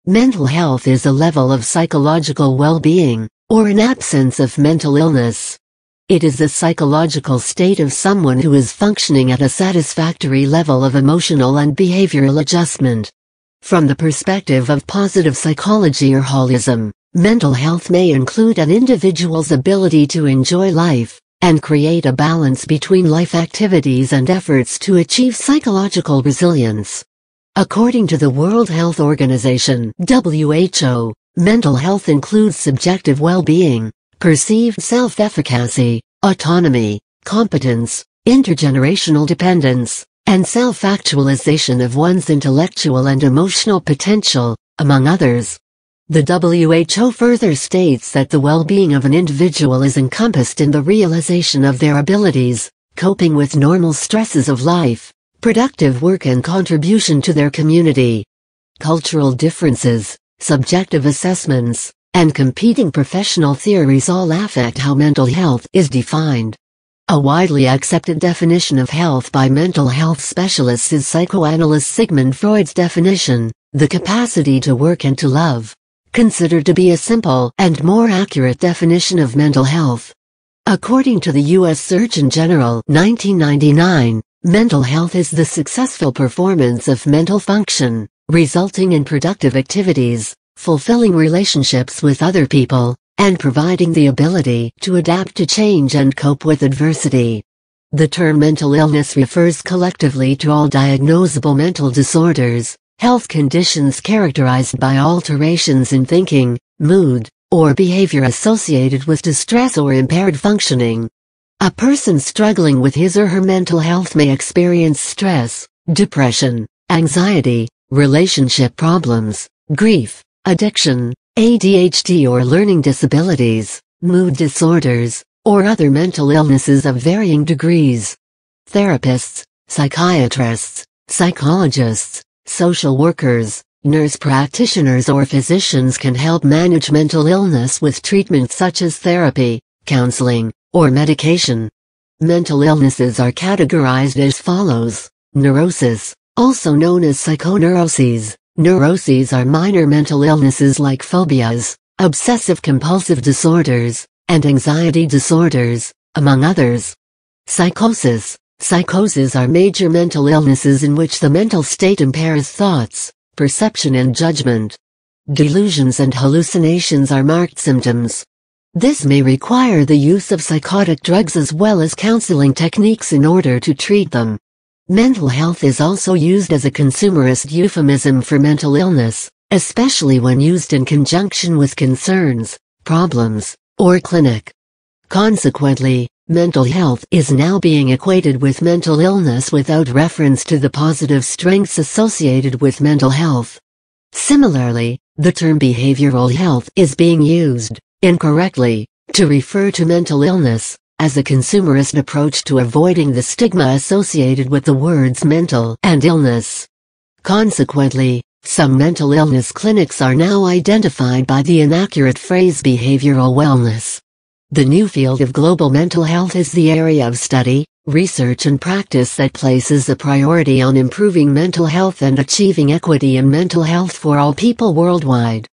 Mental health is a level of psychological well-being, or an absence of mental illness. It is the psychological state of someone who is functioning at a satisfactory level of emotional and behavioral adjustment. From the perspective of positive psychology or holism, mental health may include an individual's ability to enjoy life, and create a balance between life activities and efforts to achieve psychological resilience. According to the World Health Organization (WHO), mental health includes subjective well-being, perceived self-efficacy, autonomy, competence, intergenerational dependence, and self-actualization of one's intellectual and emotional potential, among others. The WHO further states that the well-being of an individual is encompassed in the realization of their abilities, coping with normal stresses of life, productive work and contribution to their community. Cultural differences, subjective assessments, and competing professional theories all affect how mental health is defined. A widely accepted definition of health by mental health specialists is psychoanalyst Sigmund Freud's definition, the capacity to work and to love, considered to be a simple and more accurate definition of mental health. According to the U.S. Surgeon General, 1999, mental health is the successful performance of mental function, resulting in productive activities, fulfilling relationships with other people, and providing the ability to adapt to change and cope with adversity. The term mental illness refers collectively to all diagnosable mental disorders, health conditions characterized by alterations in thinking, mood, or behavior associated with distress or impaired functioning. A person struggling with his or her mental health may experience stress, depression, anxiety, relationship problems, grief, addiction, ADHD or learning disabilities, mood disorders, or other mental illnesses of varying degrees. Therapists, psychiatrists, psychologists, social workers, nurse practitioners or physicians can help manage mental illness with treatments such as therapy, counseling, or medication. Mental illnesses are categorized as follows. Neurosis, also known as psychoneuroses. Neuroses are minor mental illnesses like phobias, obsessive-compulsive disorders, and anxiety disorders, among others. Psychosis. Psychoses are major mental illnesses in which the mental state impairs thoughts, perception and judgment. Delusions and hallucinations are marked symptoms. This may require the use of psychotic drugs as well as counseling techniques in order to treat them. Mental health is also used as a consumerist euphemism for mental illness, especially when used in conjunction with concerns, problems, or clinic. Consequently, mental health is now being equated with mental illness without reference to the positive strengths associated with mental health. Similarly, the term behavioral health is being used, incorrectly, to refer to mental illness, as a consumerist approach to avoiding the stigma associated with the words mental and illness. Consequently, some mental illness clinics are now identified by the inaccurate phrase behavioral wellness. The new field of global mental health is the area of study, research and practice that places a priority on improving mental health and achieving equity in mental health for all people worldwide.